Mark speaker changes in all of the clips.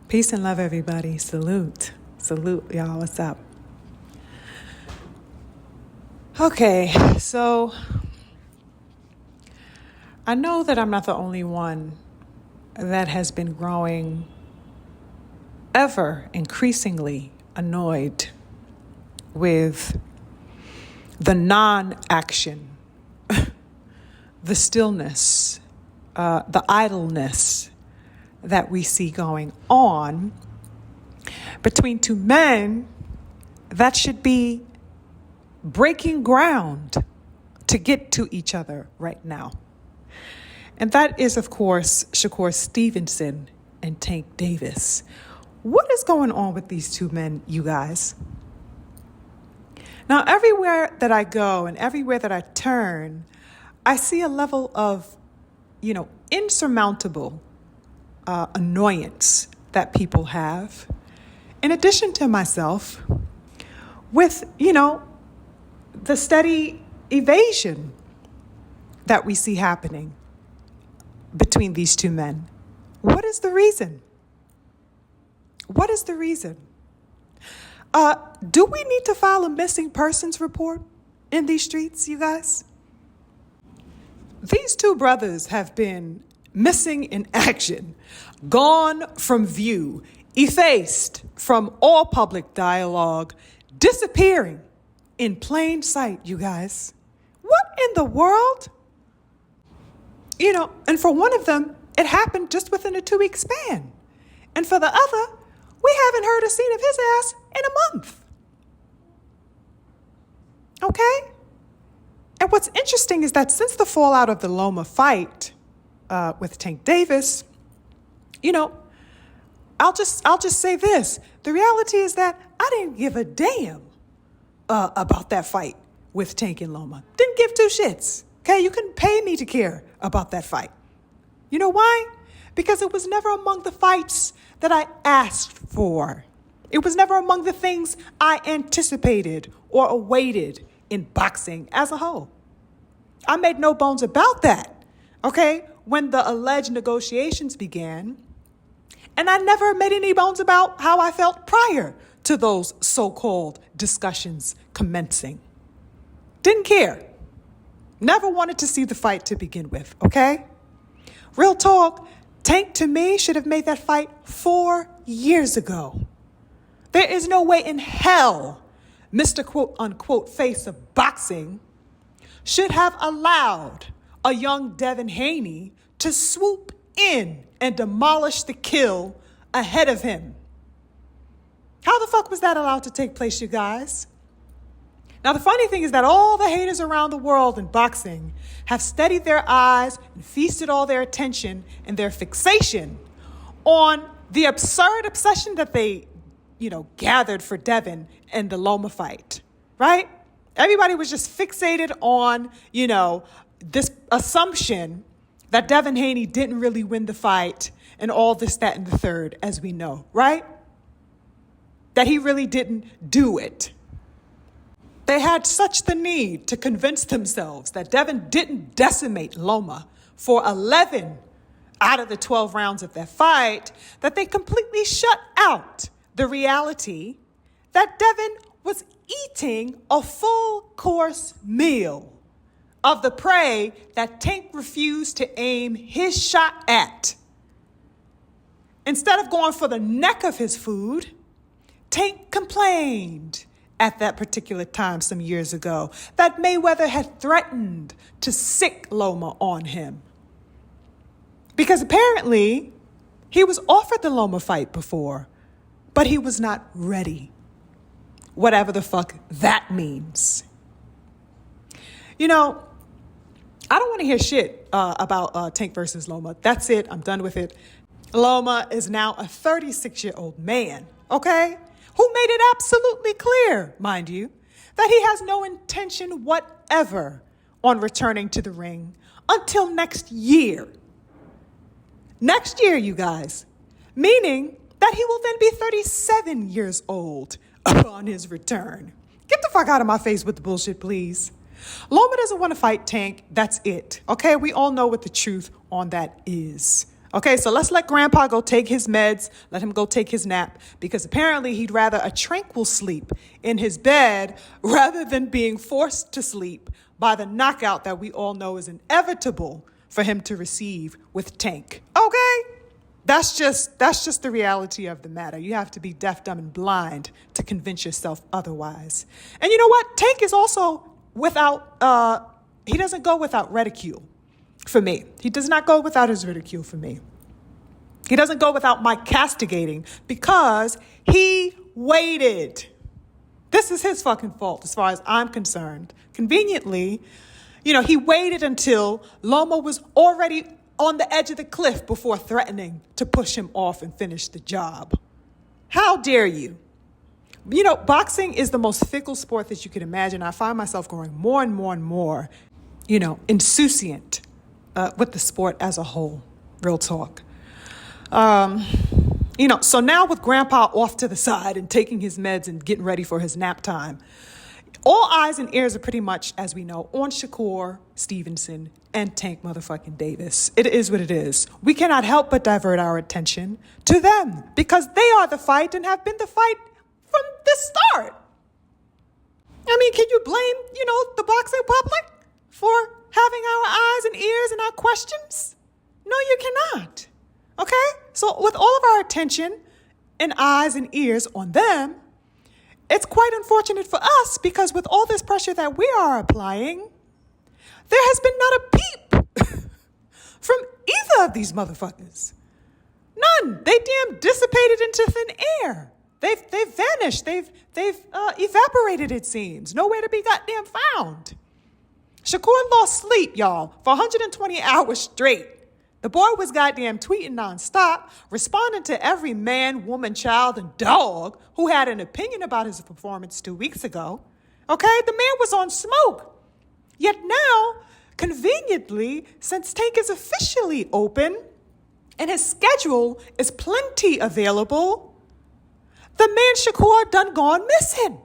Speaker 1: Peace and love, everybody. Salute. Salute, y'all. What's up? Okay, so I know that I'm not the only one that has been growing ever increasingly annoyed with the non-action, the stillness, the idleness that we see going on between two men that should be breaking ground to get to each other right now. And that is, of course, Shakur Stevenson and Tank Davis. What is going on with these two men, you guys? Now, everywhere that I go and everywhere that I turn, I see a level of, insurmountable annoyance that people have, in addition to myself, with, the steady evasion that we see happening between these two men. What is the reason? What is the reason? Do we need to file a missing persons report in these streets, you guys? These two brothers have been missing in action, gone from view, effaced from all public dialogue, disappearing in plain sight, you guys. What in the world? And for one of them, it happened just within a 2-week span. And for the other, we haven't heard a scene of his ass in a month. Okay? And what's interesting is that since the fallout of the Loma fight with Tank Davis, I'll just say this. The reality is that I didn't give a damn about that fight with Tank and Loma. Didn't give two shits. Okay, you couldn't pay me to care about that fight. You know why? Because it was never among the fights that I asked for. It was never among the things I anticipated or awaited in boxing as a whole. I made no bones about that, okay, when the alleged negotiations began. And I never made any bones about how I felt prior to those so-called discussions commencing. Didn't care. Never wanted to see the fight to begin with, okay? Real talk, Tank to me should have made that fight 4 years ago. There is no way in hell Mr. quote unquote face of boxing should have allowed a young Devin Haney to swoop in and demolish the kill ahead of him. How the fuck was that allowed to take place, you guys? Now, the funny thing is that all the haters around the world in boxing have steadied their eyes and feasted all their attention and their fixation on the absurd obsession that they, gathered for Devin in the Loma fight, right? Everybody was just fixated on, this assumption that Devin Haney didn't really win the fight and all this, that, and the third, as we know, right? That he really didn't do it. They had such the need to convince themselves that Devin didn't decimate Loma for 11 out of the 12 rounds of that fight that they completely shut out the reality that Devin was eating a full course meal of the prey that Tank refused to aim his shot at. Instead of going for the neck of his food, Tank complained at that particular time some years ago that Mayweather had threatened to sick Loma on him. Because apparently he was offered the Loma fight before, but he was not ready. Whatever the fuck that means. I don't want to hear shit about Tank versus Loma. That's it. I'm done with it. Loma is now a 36-year-old man, okay? Who made it absolutely clear, mind you, that he has no intention whatever on returning to the ring until next year. Next year, you guys. Meaning that he will then be 37 years old upon his return. Get the fuck out of my face with the bullshit, please. Loma doesn't want to fight Tank. That's it. Okay, we all know what the truth on that is. Okay, so let's let Grandpa go take his meds, let him go take his nap, because apparently he'd rather a tranquil sleep in his bed rather than being forced to sleep by the knockout that we all know is inevitable for him to receive with Tank. Okay? That's just the reality of the matter. You have to be deaf, dumb, and blind to convince yourself otherwise. And you know what? Tank is also he doesn't go without ridicule. For me. He does not go without his ridicule for me. He doesn't go without my castigating because he waited. This is his fucking fault as far as I'm concerned. Conveniently, he waited until Loma was already on the edge of the cliff before threatening to push him off and finish the job. How dare you? Boxing is the most fickle sport that you could imagine. I find myself growing more and more and more, insouciant with the sport as a whole. Real talk. So now with Grandpa off to the side and taking his meds and getting ready for his nap time, all eyes and ears are pretty much, as we know, on Shakur Stevenson and Tank motherfucking Davis. It is what it is. We cannot help but divert our attention to them because they are the fight and have been the fight from the start. I mean, can you blame, the boxing public for having our eyes and ears and our questions? No, you cannot. Okay? So with all of our attention and eyes and ears on them, it's quite unfortunate for us because with all this pressure that we are applying, there has been not a peep from either of these motherfuckers. None. They damn dissipated into thin air. They've vanished. They've evaporated, it seems. Nowhere to be goddamn found. Shakur lost sleep, y'all, for 120 hours straight. The boy was goddamn tweeting nonstop, responding to every man, woman, child, and dog who had an opinion about his performance 2 weeks ago. Okay? The man was on smoke. Yet now, conveniently, since Tank is officially open and his schedule is plenty available, the man Shakur done gone missing.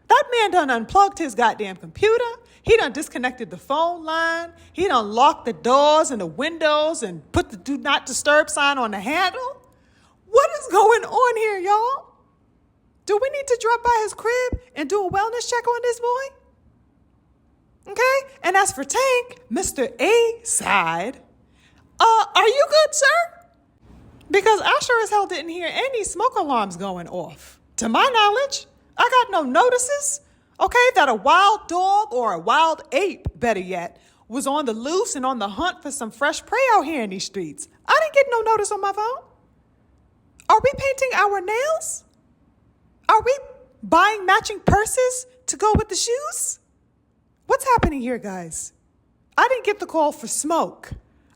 Speaker 1: That man done unplugged his goddamn computer. He done disconnected the phone line. He done locked the doors and the windows and put the do not disturb sign on the handle. What is going on here, y'all? Do we need to drop by his crib and do a wellness check on this boy? Okay? And as for Tank, Mr. A side, are you good, sir? Because I sure as hell didn't hear any smoke alarms going off. To my knowledge, I got no notices, okay, that a wild dog or a wild ape, better yet, was on the loose and on the hunt for some fresh prey out here in these streets. I didn't get no notice on my phone. Are we painting our nails? Are we buying matching purses to go with the shoes? What's happening here, guys? I didn't get the call for smoke.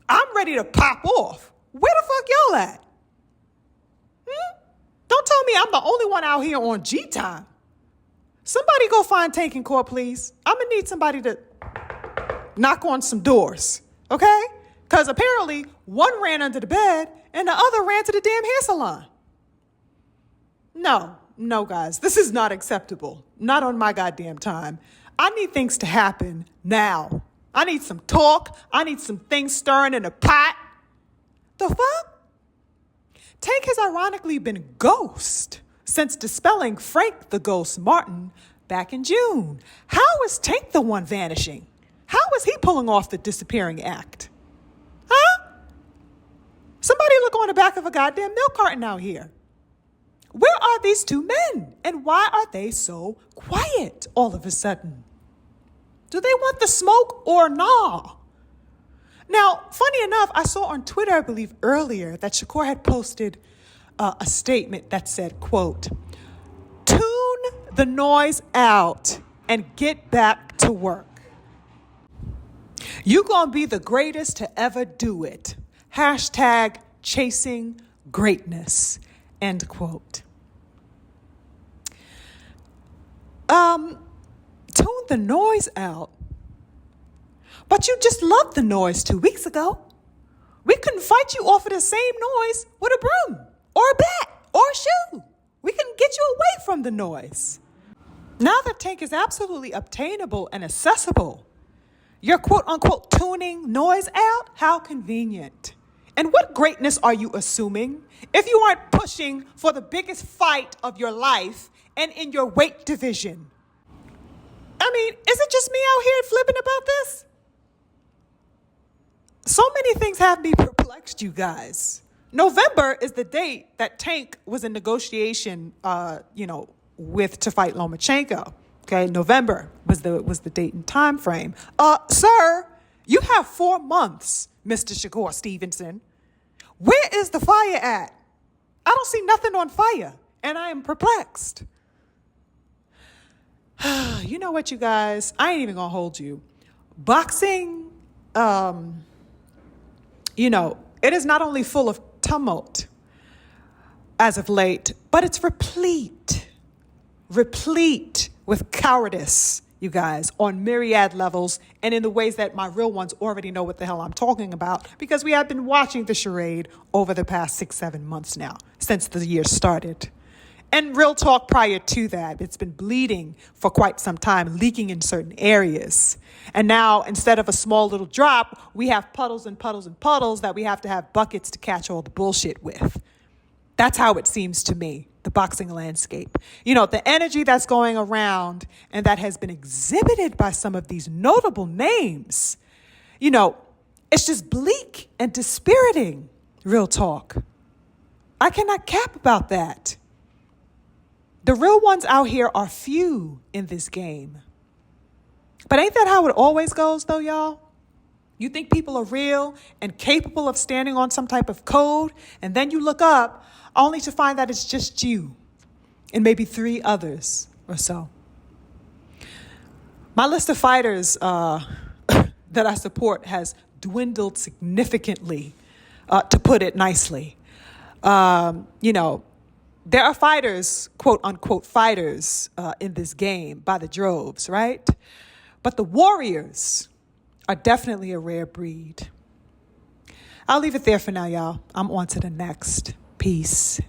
Speaker 1: I'm ready to pop off. Where the fuck y'all at? Don't tell me I'm the only one out here on G time. Somebody go find Tank in court, please. I'm going to need somebody to knock on some doors, okay? Because apparently one ran under the bed and the other ran to the damn hair salon. No, guys, this is not acceptable. Not on my goddamn time. I need things to happen now. I need some talk. I need some things stirring in a pot. The fuck? Tank has ironically been ghost since dispelling Frank the Ghost Martin back in June. How is Tank the one vanishing? How is he pulling off the disappearing act? Huh? Somebody look on the back of a goddamn milk carton out here. Where are these two men? And why are they so quiet all of a sudden? Do they want the smoke or nah? Now, funny enough, I saw on Twitter, I believe earlier, that Shakur had posted a statement that said, quote, "Tune the noise out and get back to work. You gonna be the greatest to ever do it. Hashtag chasing greatness." End quote. Tune the noise out. But you just loved the noise 2 weeks ago. We couldn't fight you off of the same noise with a broom or a bat or a shoe. We couldn't get you away from the noise. Now that Tank is absolutely obtainable and accessible, you're quote unquote tuning noise out? How convenient. And what greatness are you assuming if you aren't pushing for the biggest fight of your life and in your weight division? I mean, is it just me out here flipping about this? So many things have me perplexed, you guys. November is the date that Tank was in negotiation, with to fight Lomachenko. Okay, November was the date and time frame. Sir, you have 4 months, Mr. Shakur Stevenson. Where is the fire at? I don't see nothing on fire, and I am perplexed. You know what, you guys? I ain't even gonna hold you. Boxing, it is not only full of tumult as of late, but it's replete with cowardice, you guys, on myriad levels and in the ways that my real ones already know what the hell I'm talking about, because we have been watching the charade over the past 6-7 months now, since the year started. And real talk, prior to that, it's been bleeding for quite some time, leaking in certain areas. And now, instead of a small little drop, we have puddles and puddles and puddles that we have to have buckets to catch all the bullshit with. That's how it seems to me, the boxing landscape. The energy that's going around and that has been exhibited by some of these notable names, it's just bleak and dispiriting, real talk. I cannot cap about that. The real ones out here are few in this game. But ain't that how it always goes, though, y'all? You think people are real and capable of standing on some type of code, and then you look up only to find that it's just you and maybe 3 others or so. My list of fighters that I support has dwindled significantly, to put it nicely. There are fighters, quote unquote fighters, in this game by the droves, right? But the warriors are definitely a rare breed. I'll leave it there for now, y'all. I'm on to the next. Peace.